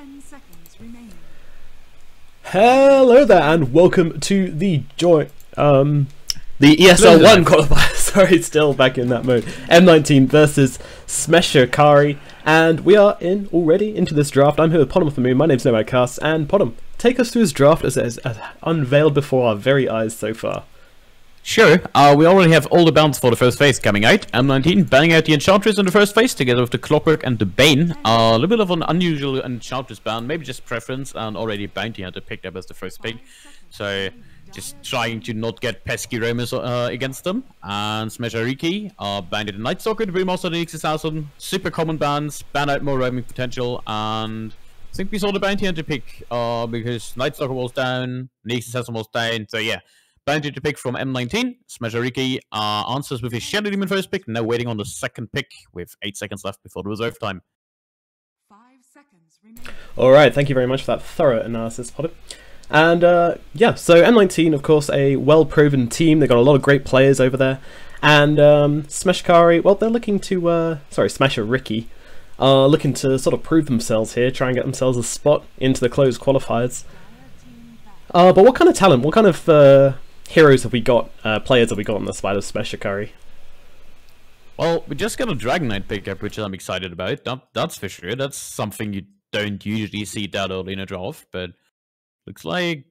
10 seconds remaining. Hello there, and welcome to the ESL One qualifier. Sorry, still back in that mode. M19 versus Smeshariki, and we are already into this draft. I'm here with Podom of the Moon. My name's Nomad and Podom, take us through this draft as it is unveiled before our very eyes so far. Sure, we already have all the bands for the first phase coming out. M19 banning out the Enchantress in the first phase, together with the Clockwork and the Bane. A little bit of an unusual Enchantress ban, maybe just preference, and already Bounty Hunter picked up as the first pick. So, just trying to not get pesky roamers against them. And Smeshariki banned the Night Stalker, the Brewmaster, the X6000. Super common bans, ban out more roaming potential, and I think we saw the Bounty Hunter pick, because Night Stalker was down, the X6000 was down, so yeah. Bounty to pick from M19. Smeshariki answers with his Shadow Demon first pick, now waiting on the second pick with 8 seconds left before the reserve time. 5 seconds remaining. Alright, thank you very much for that thorough analysis, Potter. And yeah, so M19, of course, a well-proven team. They've got a lot of great players over there. And Smeshariki, well, they're looking to, Smeshariki, are looking to sort of prove themselves here, try and get themselves a spot into the closed qualifiers. But what kind of talent, what kind of heroes have we got, players have we got on the side of Smeshariki? Well, we just got a Dragon Knight pickup, which I'm excited about. That's for sure. That's something you don't usually see that early in a draft, but looks like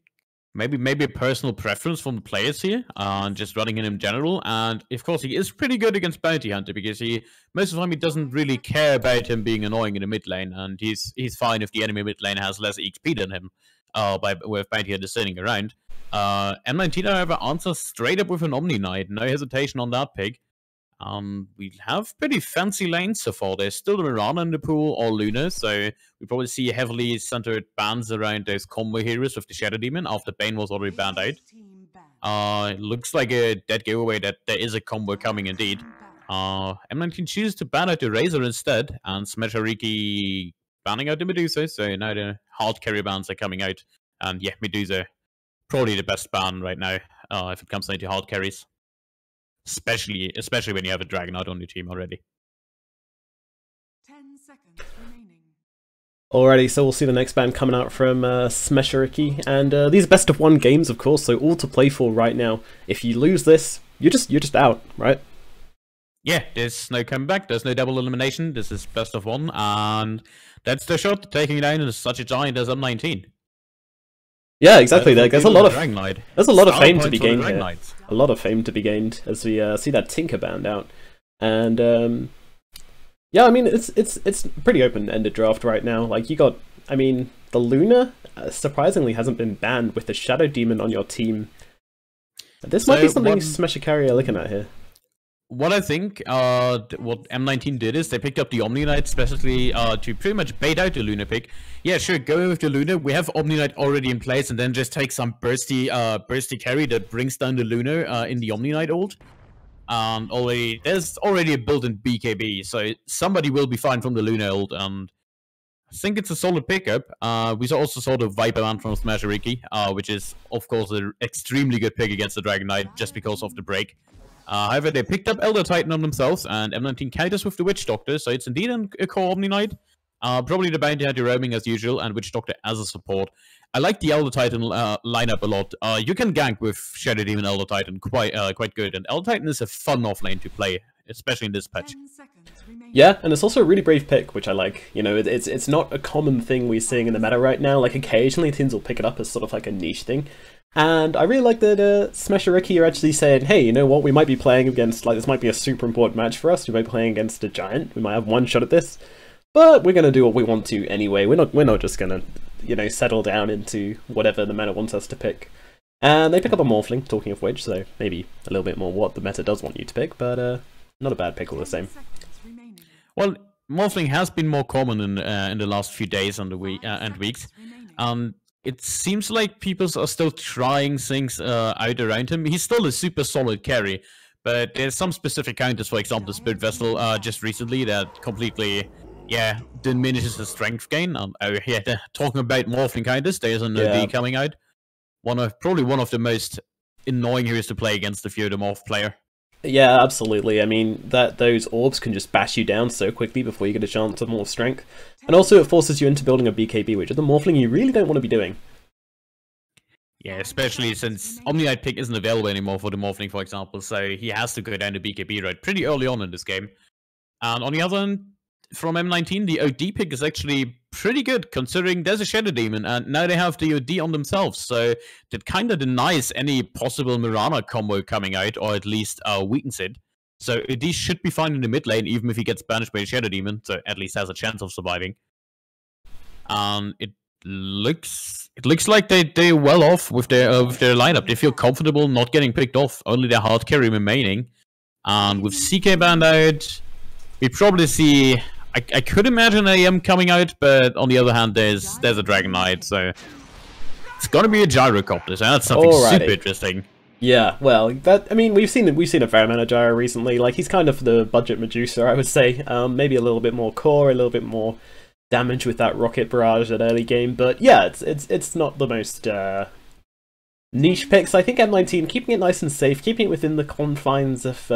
maybe a personal preference from the players here, and just running him in general. And of course, he is pretty good against Bounty Hunter because most of the time he doesn't really care about him being annoying in the mid lane, and he's fine if the enemy mid lane has less XP than him. With Bounty Hunter sitting around. M19, however, answers straight up with an Omni Knight. No hesitation on that pick. We have pretty fancy lanes so far. There's still the Mirana in the pool, or Luna, so we probably see heavily centered bans around those combo heroes with the Shadow Demon after Bane was already banned out. It looks like a dead giveaway that there is a combo coming indeed. M19 chooses to ban out the Razor instead, and Smeshariki banning out the Medusa, so now the hard carry bans are coming out. And yeah, Medusa, probably the best ban right now, if it comes down to hard carries. Especially when you have a Dragonite on your team already. 10 seconds remaining. Alrighty, so we'll see the next ban coming out from Smeshariki, and these are best of 1 games, of course, so all to play for right now. If you lose this, you're just out, right? Yeah, there's no comeback, there's no double elimination, this is best of 1, and that's the shot, taking down such a giant as M19. Yeah, exactly. There's a lot of fame to be gained here. Knights. A lot of fame to be gained as we see that Tinker banned out, and yeah, I mean it's pretty open-ended draft right now. Like you got, I mean, the Luna surprisingly hasn't been banned with the Shadow Demon on your team. This might be something Smeshariki are looking at here. What I think, what M19 did is they picked up the Omni Knight specifically to pretty much bait out the Luna pick. Yeah, sure, go with the Luna. We have Omni Knight already in place, and then just take some bursty carry that brings down the Luna in the Omni Knight ult. And there's already a built-in BKB, so somebody will be fine from the Luna ult, and I think it's a solid pickup. We also saw the Viper man from Smeshariki, which is, of course, an extremely good pick against the Dragon Knight just because of the break. However, they picked up Elder Titan on themselves, and M19 counters with the Witch Doctor, so it's indeed a core Omni Knight. Probably the Bounty Hunter roaming as usual, and Witch Doctor as a support. I like the Elder Titan lineup a lot. You can gank with Shadow Demon Elder Titan quite good, and Elder Titan is a fun offlane to play, especially in this patch. Yeah, and it's also a really brave pick, which I like. You know, it's not a common thing we're seeing in the meta right now. Like, occasionally teams will pick it up as sort of like a niche thing. And I really like that Smeshariki are actually saying, hey, you know what, we might be playing against, like, this might be a super important match for us. We might be playing against a giant. We might have one shot at this. But we're going to do what we want to anyway. We're not just going to, you know, settle down into whatever the meta wants us to pick. And they pick up a Morphling, talking of which, so maybe a little bit more what the meta does want you to pick, but not a bad pick all the same. Well, Morphling has been more common in the last few days and weeks. It seems like people are still trying things out around him. He's still a super solid carry, but there's some specific counters, for example, the Spirit Vessel just recently that completely, yeah, diminishes his strength gain. Talking about Morphling counters, there's an OD coming out. Probably one of the most annoying heroes to play against if you're the Morph player. Yeah, absolutely. I mean, those orbs can just bash you down so quickly before you get a chance of more strength. And also it forces you into building a BKB, which is the Morphling you really don't want to be doing. Yeah, especially since Omni-Knight pick isn't available anymore for the Morphling, for example, so he has to go down to BKB right pretty early on in this game. And on the other hand, from M19, the OD pick is actually pretty good, considering there's a Shadow Demon, and now they have the OD on themselves, so that kind of denies any possible Mirana combo coming out, or at least weakens it. So OD should be fine in the mid lane, even if he gets banished by the Shadow Demon, so at least has a chance of surviving. It looks like they're well off with their lineup. They feel comfortable not getting picked off, only their hard carry remaining. And with CK banned out, we probably see. I could imagine AM coming out, but on the other hand, there's a Dragon Knight, so it's gonna be a Gyrocopter, so that's something super interesting. Yeah, well, I mean, we've seen a fair amount of Gyro recently. Like, he's kind of the budget Medusa, I would say. Maybe a little bit more core, a little bit more damage with that rocket barrage at early game, but yeah, it's not the most niche picks. I think M19 keeping it nice and safe, keeping it within the confines of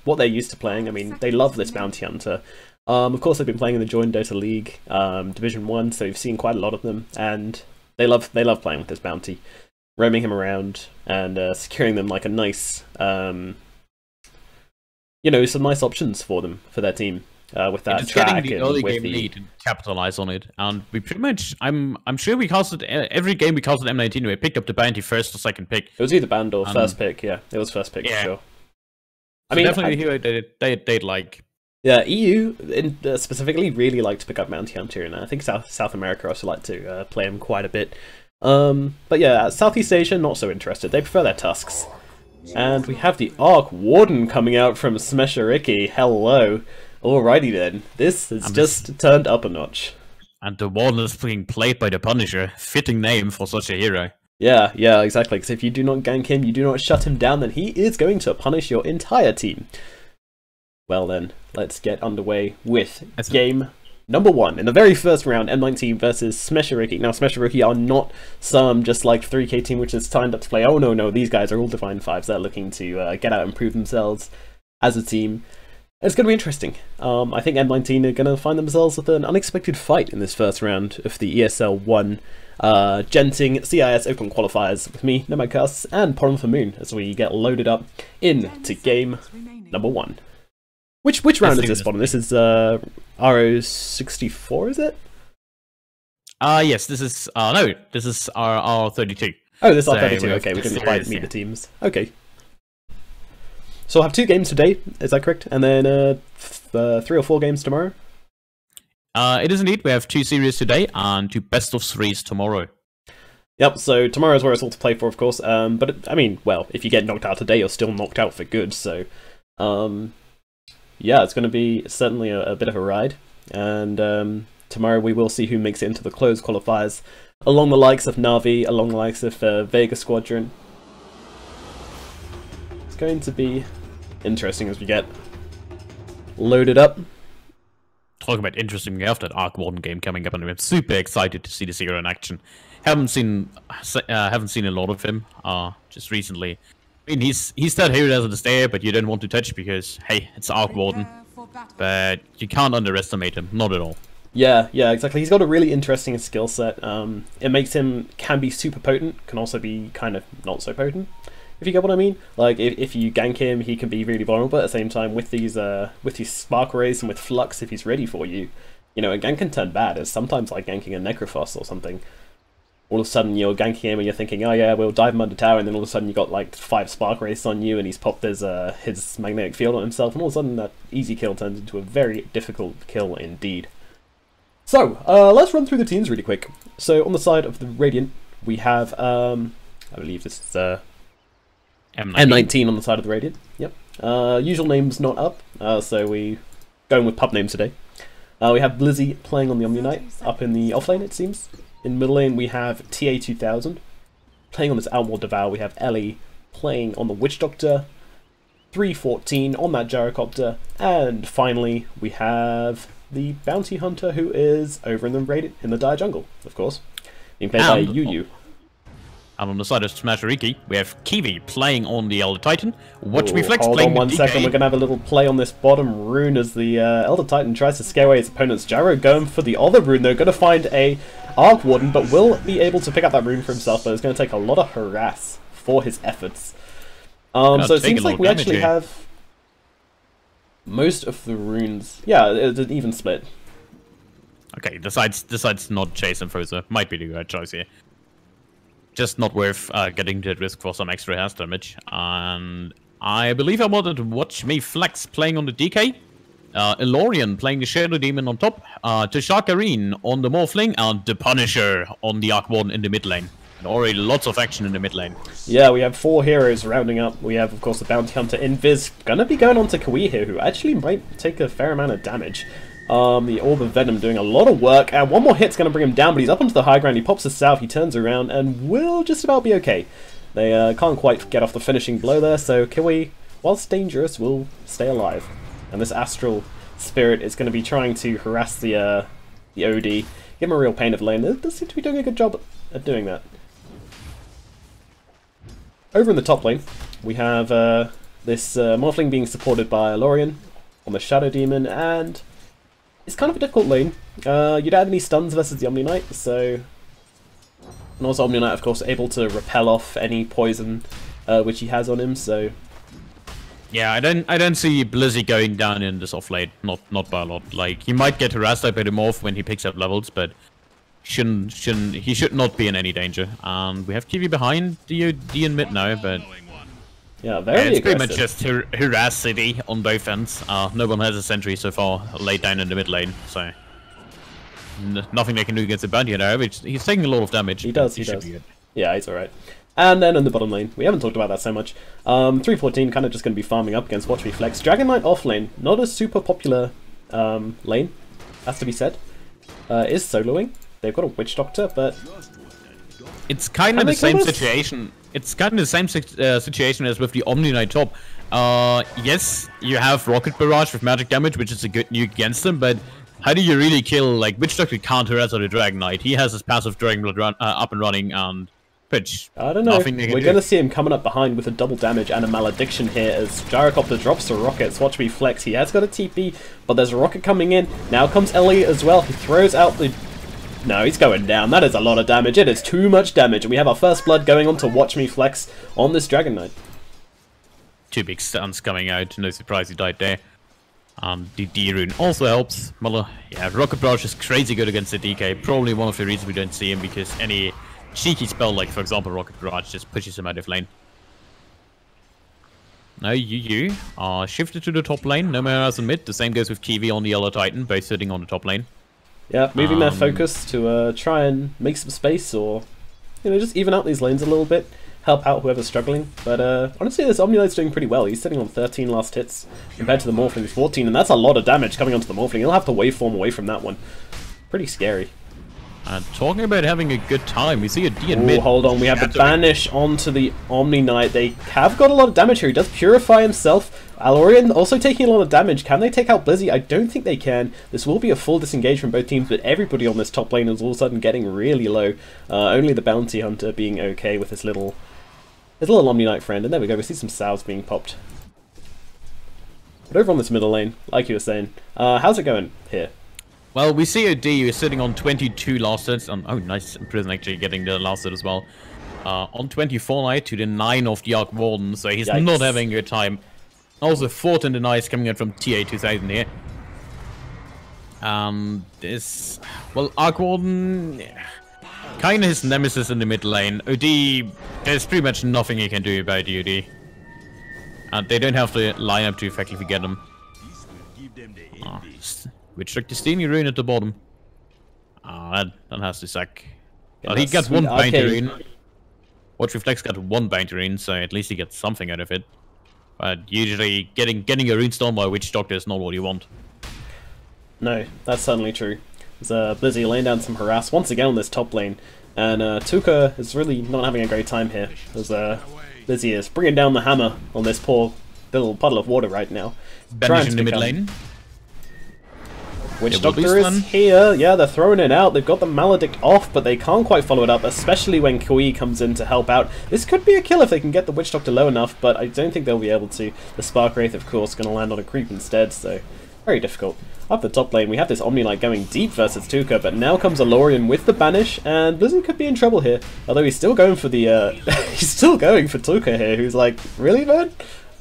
what they're used to playing. I mean, they love this bounty hunter. Of course, they've been playing in the Joint Dota League, Division 1, so we've seen quite a lot of them, and they love playing with this bounty, roaming him around and securing them like a nice, some nice options for them, for their team. With that just track getting the early with game lead and capitalize on it, and we pretty much, I'm sure we casted every game we casted M19. We picked up the bounty first or second pick. It was either banned or first pick. Yeah, it was first pick for sure. I mean, definitely they'd like. Yeah, EU specifically really like to pick up Bounty Hunter, and I think South America also like to play him quite a bit. But yeah, Southeast Asia not so interested. They prefer their Tusks. And we have the Arc Warden coming out from Smeshariki. Hello. Alrighty then, this has just turned up a notch. And the Warden is being played by the Punisher. Fitting name for such a hero. Yeah, exactly, because if you do not gank him, you do not shut him down, then he is going to punish your entire team. Well then, let's get underway with game number 1. In the very first round, M19 versus Smeshariki. Now, Smeshariki are not some just like 3K team which is signed up to play. Oh no, these guys are all Divine 5s. They're looking to get out and prove themselves as a team. It's going to be interesting. I think M19 are going to find themselves with an unexpected fight in this first round of the ESL One Genting CIS Open Qualifiers with me, Nomadcasts, and Porum for Moon as we get loaded up into game number 1. Which round is this, Porum? This is RO64, is it? Yes, this is no, this is R32. Oh, this is R32. Okay, we didn't quite meet the teams. Okay. So I'll have 2 games today, is that correct? And then 3 or 4 games tomorrow? It is indeed. We have 2 series today and 2 best of 3s tomorrow. Yep, so tomorrow is where it's all to play for, of course. But, I mean, well, if you get knocked out today, you're still knocked out for good, so... yeah, it's going to be certainly a bit of a ride. And tomorrow we will see who makes it into the closed qualifiers, along the likes of Na'Vi, along the likes of Vega Squadron. It's going to be interesting as we get loaded up. Talk about interesting, we have that Arc Warden game coming up, and I'm super excited to see this hero in action. Haven't seen a lot of him just recently. I mean, he's that hero that's there, but you don't want to touch because hey, it's Arc Warden. But you can't underestimate him, not at all. Yeah, exactly. He's got a really interesting skill set. It makes him can be super potent, can also be kind of not so potent. If you get what I mean, like if you gank him, he can be really vulnerable. At the same time, with these spark rays and with flux, if he's ready for you, a gank can turn bad. It's sometimes like ganking a Necrophos or something. All of a sudden you're ganking him and you're thinking, oh yeah, we'll dive him under tower, and then all of a sudden you got like 5 spark rays on you, and he's popped his magnetic field on himself, and all of a sudden that easy kill turns into a very difficult kill indeed. So let's run through the teams really quick. So on the side of the Radiant, we have I believe this is M19 on the side of the Radiant. Yep. Usual names not up, so we going with pub names today. We have Blizzy playing on the Omni-Knight up in the offlane, it seems. In middle lane we have TA2000 playing on this Outward Devour. We have Ellie playing on the Witch Doctor, 314 on that Gyrocopter, and finally we have the Bounty Hunter, who is over in the Radiant in the Dire Jungle, of course, being played by Yu. And on the side of Smeshariki, we have Kiwi playing on the Elder Titan. Watch Me Ooh, Flex hold playing on one the second, DK. we're going to have a little play on this bottom rune as the Elder Titan tries to scare away his opponent's Gyro. Going for the other rune, they're going to find a Arc Warden, but will be able to pick up that rune for himself, but it's going to take a lot of harass for his efforts. So it seems like we actually have most of the runes. Yeah, it's an even split. Okay, decides not chase and Frozer. Might be the right choice here. Just not worth getting to risk for some extra house damage. And I believe I wanted to watch me Flex playing on the DK. Ilorian playing the Shadow Demon on top. Tashakareen on the Morphling. And the Punisher on the Arc Warden in the mid lane. And already lots of action in the mid lane. Yeah, we have 4 heroes rounding up. We have, of course, the Bounty Hunter Invis. Gonna be going on to Kawi here, who actually might take a fair amount of damage. The Orb of Venom doing a lot of work, and one more hit's going to bring him down, but he's up onto the high ground, he pops his salve, he turns around, and will just about be okay. They can't quite get off the finishing blow there, so Kiwi, whilst dangerous, will stay alive. And this Astral Spirit is going to be trying to harass the OD, give him a real pain of lane. They seem to be doing a good job at doing that. Over in the top lane, we have this Morphling being supported by Lorian on the Shadow Demon, and it's kind of a difficult lane. You'd add any stuns versus the Omni Knight, so... And also Omni Knight, of course, able to repel off any poison which he has on him, so... Yeah, I don't see Blizzy going down in this off lane, not by a lot. Like, he might get harassed by the Morph when he picks up levels, but he should not be in any danger. And we have Kiwi behind the in mid now, but yeah, very it's aggressive. pretty much just harass City on both ends. No one has a sentry so far laid down in the mid lane, so nothing they can do against the bounty hunter. He's taking a lot of damage. He does. Yeah, he's alright. And then in the bottom lane, we haven't talked about that so much. 314 kind of just going to be farming up against Watch Me Flex. Dragon Knight off lane, not a super popular lane, has to be said. Is soloing. They've got a Witch Doctor, but it's kind of the same situation. It's kind of the same situation as with the Omni Knight top. Yes, you have Rocket Barrage with magic damage, which is a good nuke against them, but how do you really kill, like, Witch Doctor can't harass the Dragon Knight. He has his passive Dragon Blood up and running, and pitch. I don't know. We're going to see him coming up behind with a double damage and a Malediction here as Gyrocopter drops the rockets. Watch Me Flex. He has got a TP, but there's a rocket coming in. Now comes Elliot as well. He throws out the... No, he's going down. That is a lot of damage. It is too much damage. And we have our first blood going on to Watch Me Flex on this Dragon Knight. 2 big stuns coming out. No surprise he died there. The D rune also helps. Well, yeah, Rocket Barrage is crazy good against the DK. Probably one of the reasons we don't see him, because any cheeky spell, like for example Rocket Barrage, just pushes him out of lane. Now you are shifted to the top lane. No more as in mid. The same goes with Kiwi on the Yellow Titan, both sitting on the top lane. Yeah, moving their focus to try and make some space, or just even out these lanes a little bit, help out whoever's struggling. But honestly, this Omni Knight's doing pretty well. He's sitting on 13 last hits compared to the Morphling's 14, and that's a lot of damage coming onto the Morphling. He'll have to waveform away from that one. Pretty scary. Talking about having a good time, we see a D in mid. Hold on, we have the banish onto the Omni Knight. They have got a lot of damage here. He does purify himself. Alorian also taking a lot of damage. Can they take out Blizzy? I don't think they can. This will be a full disengage from both teams, but everybody on this top lane is all of a sudden getting really low. Only the Bounty Hunter being okay with his little Omni Knight friend. And there we go, we see some salves being popped. But over on this middle lane, like you were saying, how's it going here? Well, we see OD is sitting on 22 last hits. Oh, nice. Prison actually getting the last hit as well. On 24 Knight to the 9 of the Arc Warden, so he's not having a good time. Also, 4th in the Knights coming in from TA 2000 here. This... Well, Arc Warden... Kinda his nemesis in the mid lane. OD... There's pretty much nothing he can do about OD. And they don't have the lineup to effectively get him. Which took the Steamy Rune at the bottom. That has to suck. Well, he got one Bounty Rune. Watch Reflex got one Bounty Rune, so at least he gets something out of it. But usually, getting a Rune Storm by Witch Doctor is not what you want. No, that's certainly true. There's Blizzy laying down some harass once again on this top lane. And Tuka is really not having a great time here. As Blizzy is bringing down the hammer on this poor little puddle of water right now. Banish in the mid lane. Witch It will be Doctor is stun. here. Yeah, they're throwing it out. They've got the Maledict off, but they can't quite follow it up, especially when Kui comes in to help out. This could be a kill if they can get the Witch Doctor low enough, but I don't think they'll be able to. The Spark Wraith, of course, going to land on a creep instead, so very difficult. Up the top lane, we have this Omni Knight going deep versus Tuka, but now comes Alorian with the Banish, and Blizzard could be in trouble here. Although he's still going for the, he's still going for Tuka here, who's like, really, man?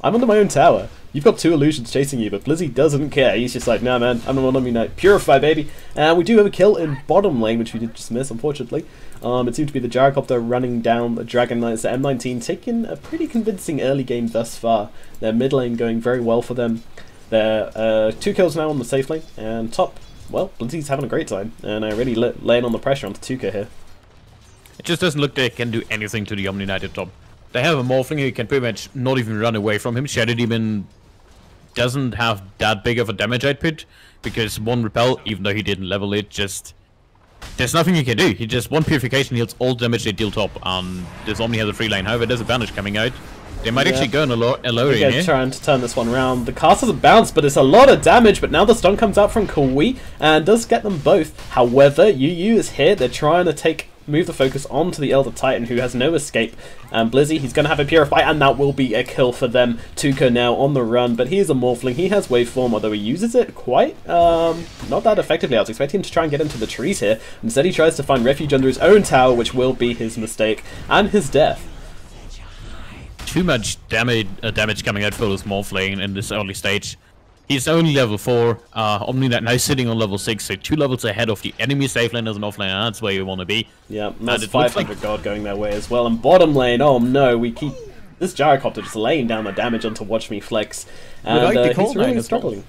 I'm under my own tower. You've got 2 illusions chasing you, but Blizzy doesn't care. He's just like, nah, man, I'm the one Omni Knight. Purify, baby. And we do have a kill in bottom lane, which we did just miss, unfortunately. It seemed to be the Gyrocopter running down the Dragon Knights. The M19 taking a pretty convincing early game thus far. Their mid lane going very well for them. They're 2 kills now on the safe lane, and top, well, Blizzy's having a great time, and really laying on the pressure onto Tuka here. It just doesn't look like they can do anything to the Omni Knight at top. They have a Morphling who can pretty much not even run away from him. Shadow Demon doesn't have that big of a damage output, because 1 Repel, even though he didn't level it, just... There's nothing you can do. He just 1 Purification heals all damage they deal top, and this Omni has a free lane. However, there's a Banish coming out. They might actually go on a Alorian here. Trying to turn this one around. The cast doesn't bounce, but it's a lot of damage. But now the stun comes out from Kui and does get them both. However, Yu is here. They're trying to move the focus onto the Elder Titan, who has no escape. And Blizzy, he's going to have a Purify, and that will be a kill for them. Tuka now on the run, but he is a Morphling. He has Waveform, although he uses it quite not that effectively. I was expecting him to try and get into the trees here. Instead, he tries to find refuge under his own tower, which will be his mistake and his death. Too much damage coming out for this Morphling in this early stage. He's only level 4, Omni Knight now sitting on level 6, so 2 levels ahead of the enemy safe lane as an offlane, and that's where you want to be. Yeah, and that's 500 gold going their way as well. And bottom lane, oh no, we keep this Gyrocopter just laying down the damage onto Watch Me Flex, and he's really struggling.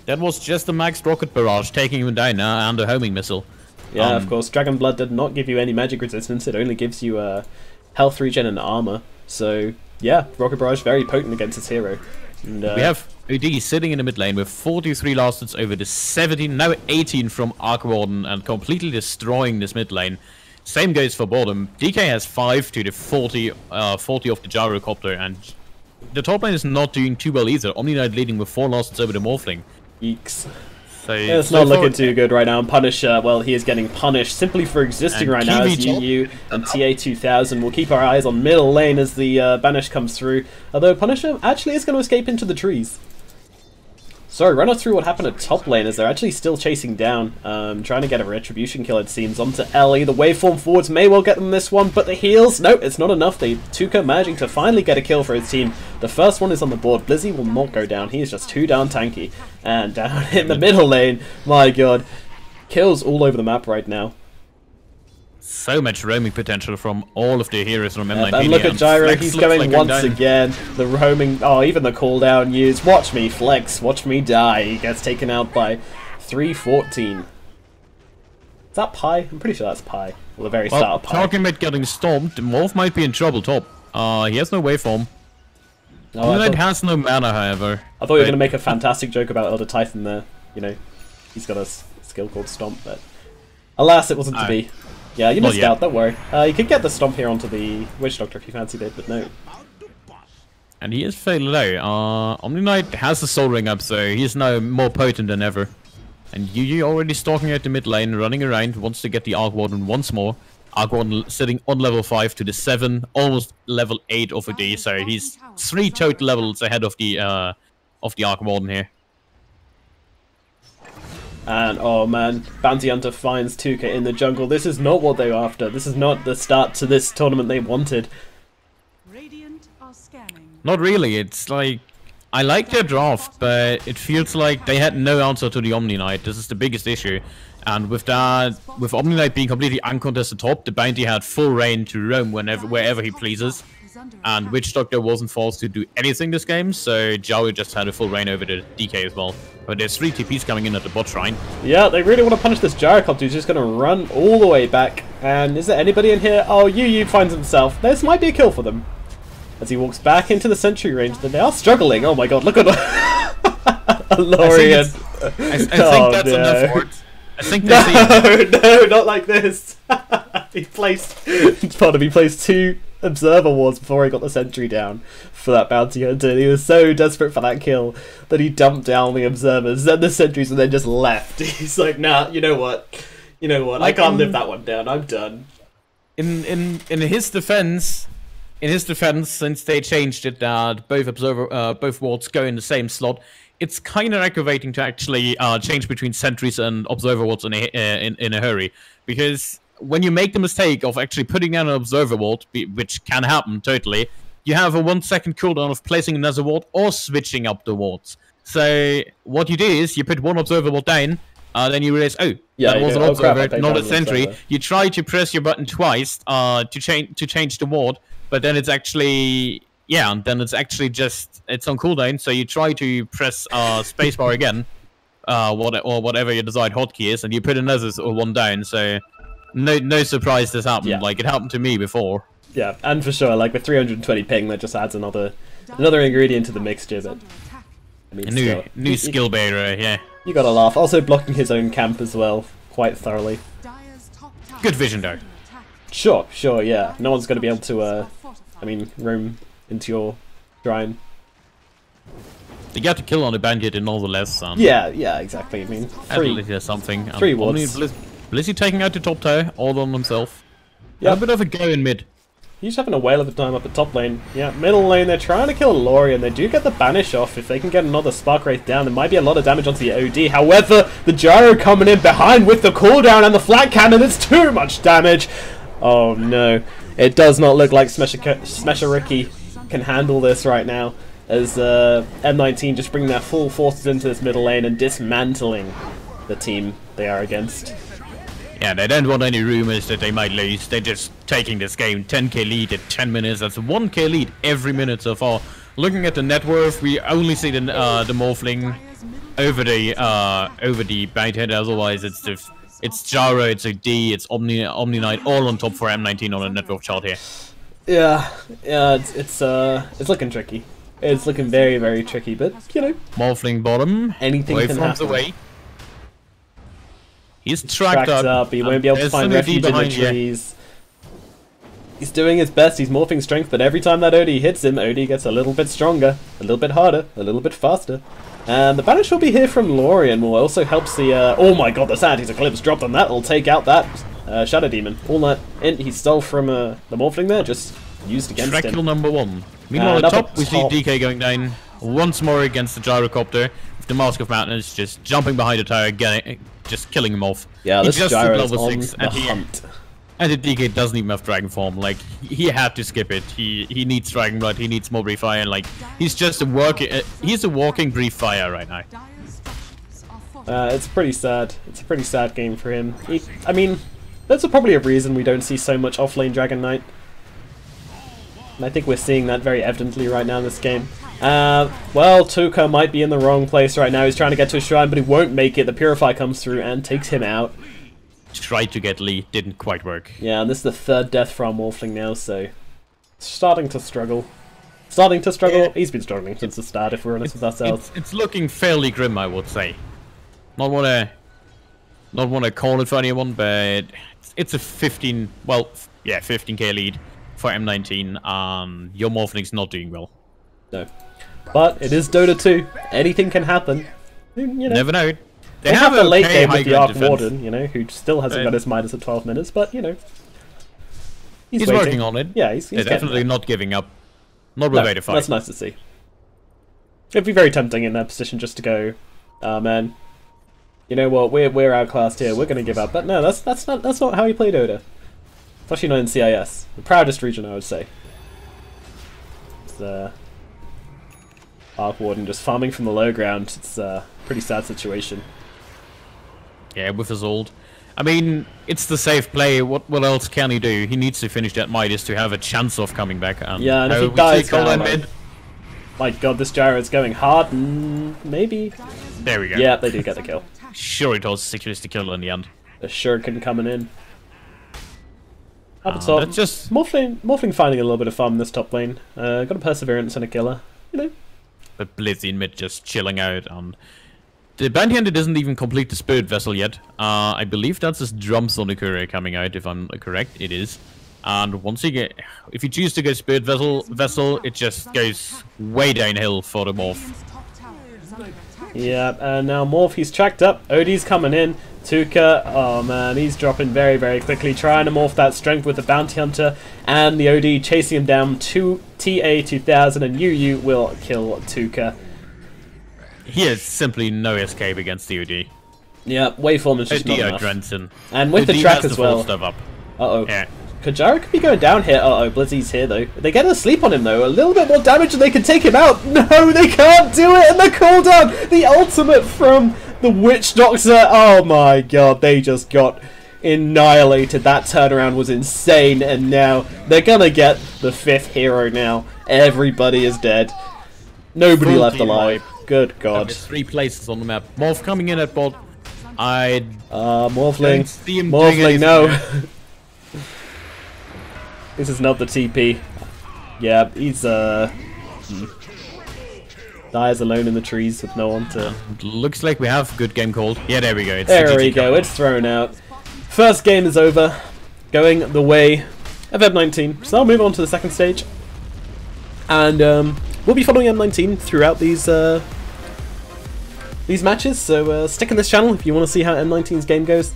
That was just the max rocket barrage taking him down now, and a homing missile. Yeah, of course, Dragon Blood did not give you any magic resistance, it only gives you health regen and armor. So, yeah, Rocket Barrage very potent against his hero. And, we have OD sitting in the mid lane with 43 last hits over the 17, now 18 from Arc Warden, and completely destroying this mid lane. Same goes for bottom. DK has 5 to the 40 of the Gyrocopter, and the top lane is not doing too well either. Omni Knight leading with 4 last hits over the Morphling. Eeks. So, yeah, it's not looking too good right now. And Punisher, well, he is getting punished simply for existing right now as UU and TA2000. We'll keep our eyes on middle lane as the Banish comes through. Although Punisher actually is going to escape into the trees. Sorry, run us through what happened at top lane as they're actually still chasing down. Trying to get a Retribution kill, it seems, onto Ellie. The waveform forwards may well get them this one, but the heals, no, it's not enough. Tuka managing to finally get a kill for his team. The first one is on the board. Blizzy will not go down. He is just too down tanky. And down in the middle lane, my god, kills all over the map right now. So much roaming potential from all of the heroes from M19. And look at Gyro, he's going once again. The roaming, oh, even the cooldown used. Watch me flex, watch me die. He gets taken out by 314. Is that Pi? I'm pretty sure that's Pi. Well, the very start of Pi. Talking about getting stomped, Morph might be in trouble top. He has no waveform. Oh, has no mana, however. I thought you were going to make a fantastic joke about Elder Titan there. You know, he's got a skill called Stomp, but alas, it wasn't to be. Yeah, you missed out, don't worry. You could get the Stomp here onto the Witch Doctor if you fancied it, but no. And he is fairly low. Omni Knight has the Soul Ring up, so he's now more potent than ever. And Yu already stalking out the mid lane, running around, wants to get the Arc Warden once more. Arc Warden sitting on level 5 to the 7, almost level 8 of AD, so he's 3 total levels ahead of the Arc Warden here. And, oh man, Bounty Hunter finds Tuka in the jungle. This is not what they were after. This is not the start to this tournament they wanted. Radiant are scanning. Not really, it's like... I like their draft, but it feels like they had no answer to the Omni Knight. This is the biggest issue. And with that, with Omni Knight being completely uncontested top, the Bounty had full reign to roam wherever he pleases. And Witch Doctor wasn't forced to do anything this game, so Jiao just had a full reign over the DK as well. But there's 3 TPs coming in at the bot shrine. Yeah, they really want to punish this Gyrocopter who's just going to run all the way back. And is there anybody in here? Oh, Yu finds himself. This might be a kill for them. As he walks back into the sentry range, then they are struggling. Oh my god, look at Alorian. I think that's enough for it. I think no, not like this. He placed, pardon me, placed 2 observer wards before he got the sentry down for that bounty hunter. And he was so desperate for that kill that he dumped down the observers, then the sentries, and then just left. He's like, nah, you know what? I can't live that one down. I'm done. In his defense, since they changed it that both wards go in the same slot, it's kind of aggravating to actually change between sentries and observer wards in a hurry, because when you make the mistake of actually putting down an observer ward, which can happen totally, you have a 1 second cooldown of placing another ward or switching up the wards. So what you do is you put one observer ward down, then you realize, oh, yeah, that was an observer, not a sentry. Observer. You try to press your button twice to change the ward, but then it's actually it's on cooldown. So you try to press spacebar again, or whatever your desired hotkey is, and you put another one down. So no surprise this happened. Yeah. Like it happened to me before. Yeah, and for sure, like with 320 ping, that just adds another ingredient to the mixture. But I mean, A new skill bearer, yeah. You gotta laugh. Also blocking his own camp as well, quite thoroughly. Good vision though. Sure, yeah. No one's gonna be able to, roam into your shrine. You got to kill on the bandit and all the less. Yeah, exactly. I mean, there's something. 3 wards. Blizzy taking out the top tower, all on himself. Yeah, a bit of a go in mid. He's having a whale of a time up at top lane. Yeah, middle lane, they're trying to kill Lorian. They do get the banish off. If they can get another Spark Wraith down, there might be a lot of damage onto the OD. However, the Gyro coming in behind with the cooldown and the flat cannon. It's too much damage. Oh no. It does not look like Smeshariki can handle this right now, as M19 just bring their full forces into this middle lane and dismantling the team they are against. Yeah, they don't want any rumors that they might lose. They're just taking this game 10k lead at 10 minutes. That's a 1k lead every minute so far. Looking at the net worth, we only see the Morphling over the Bounty. Otherwise, it's Gyro, it's OD, it's Omni Knight, all on top for M19 on a net worth chart here. Yeah, it's looking tricky. It's looking very, very tricky, but you know, Morphling bottom, anything can happen. Away. He's tracked up. He won't be able to find refuge in the trees. He's doing his best. He's morphing strength, but every time that OD hits him, OD gets a little bit stronger, a little bit harder, a little bit faster. And the banish will be here from Lorian, will also helps the... oh my god, the Sanity's Eclipse dropped on that. Will take out that Shadow Demon. All that he stole from the Morphling there, just used against him. Kill number 1. Meanwhile, at top, we see DK going down once more against the Gyrocopter. With the Mask of Madness just jumping behind the tower, just killing him off. Yeah, this Gyro's on the hunt. And the DK doesn't even have Dragon Form. Like, he had to skip it. He needs Dragon Blood, he needs more Brief Fire. Like, he's just he's a walking Brief Fire right now. It's pretty sad. It's a pretty sad game for him. I mean, that's probably a reason we don't see so much offlane Dragon Knight. And I think we're seeing that very evidently right now in this game. Well, Tuka might be in the wrong place right now. He's trying to get to his shrine, but he won't make it. The Purify comes through and takes him out. Tried to get Lee, didn't quite work. Yeah, and this is the 3rd death for our Morphling now, so... starting to struggle. Yeah. He's been struggling since the start, if we're honest with ourselves. It's looking fairly grim, I would say. Not wanna call it for anyone, but it's a 15k lead for M19. Your Morphling's not doing well. No. But it is Dota 2. Anything can happen. You know. Never know. They have a late game with the Arc Warden, you know, who still hasn't got his Midas at 12 minutes, but, you know. He's working on it. Yeah, he's definitely not giving up. Not with 85. That's nice to see. It'd be very tempting in that position just to go, oh man, you know what, we're outclassed here, we're gonna give up. But no, that's not how you play Dota. Especially not in CIS. The proudest region, I would say. It's Arc Warden just farming from the low ground. It's a pretty sad situation. Yeah, with his ult. I mean, it's the safe play. What else can he do? He needs to finish that Midas to have a chance of coming back. Yeah, and if he dies now, my god, this Gyro is going hard. Maybe. There we go. Yeah, they do get the kill. Sure, it was 6 to kill in the end. The Shuriken coming in. Up at top. That's just Morphling finding a little bit of fun in this top lane. Got a Perseverance and a killer. You know. But Blizzy in mid just chilling out. The Bounty Hunter doesn't even complete the Spirit Vessel yet. I believe that's his Drum Sonic Courier coming out, if I'm correct. It is. And once you get, if you choose to go Spirit Vessel, it just goes way downhill for the Morph. Radiant's top tower is under attack. Yeah, and now Morph, he's tracked up. Odie's coming in. Tuka, oh man, he's dropping very, very quickly, trying to morph that strength with the Bounty Hunter, and the OD chasing him down to TA2000, and UU will kill Tuka. He has simply no escape against the OD. Yeah, waveform is just not enough. Drenson. And with the OD track has as to full well. Stuff up. Uh-oh. Yeah. Kajara could be going down here. Uh-oh, Blizzy's here though. They get a sleep on him though. A little bit more damage and they can take him out. No, they can't do it! And the cooldown! The ultimate from the Witch Doctor. Oh my god, they just got annihilated. That turnaround was insane, and now they're gonna get the 5th hero now. Everybody is dead. Nobody left alive. Good god. There's 3 places on the map. Morph coming in at bot. Morphling. don't see him doing Morphling, anything no. there. This is not the TP. Yeah, he's dies alone in the trees with no one to... Looks like we have good game called. Yeah, there we go. It's There we GG go, coming. it's thrown out. First game is over, going the way of M19. So I'll move on to the second stage. And we'll be following M19 throughout these matches, so stick in this channel if you want to see how M19's game goes.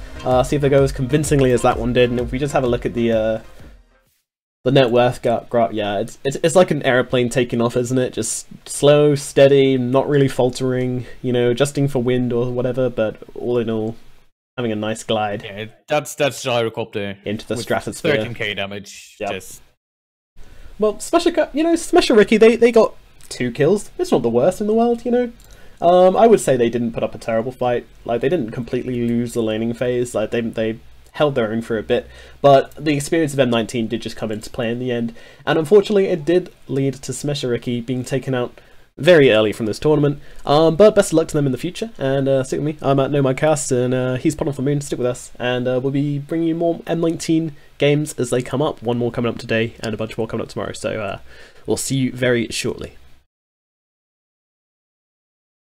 See if they go as convincingly as that one did, and if we just have a look at the net worth graph, yeah, it's like an aeroplane taking off, isn't it? Just slow, steady, not really faltering, you know, adjusting for wind or whatever, but all in all, having a nice glide. Yeah, that's gyrocopter into the with stratosphere. 13k damage. Yep. Just Well, Smeshariki, they got 2 kills. It's not the worst in the world, you know. I would say they didn't put up a terrible fight. Like, they didn't completely lose the laning phase. Like, they held their own for a bit, but the experience of M19 did just come into play in the end, and unfortunately it did lead to Smeshariki being taken out very early from this tournament, but best of luck to them in the future, and stick with me. I'm at NomadCast, and he's Pod off the Moon. Stick with us, and we'll be bringing you more M19 games as they come up. One more coming up today, and a bunch more coming up tomorrow, so we'll see you very shortly.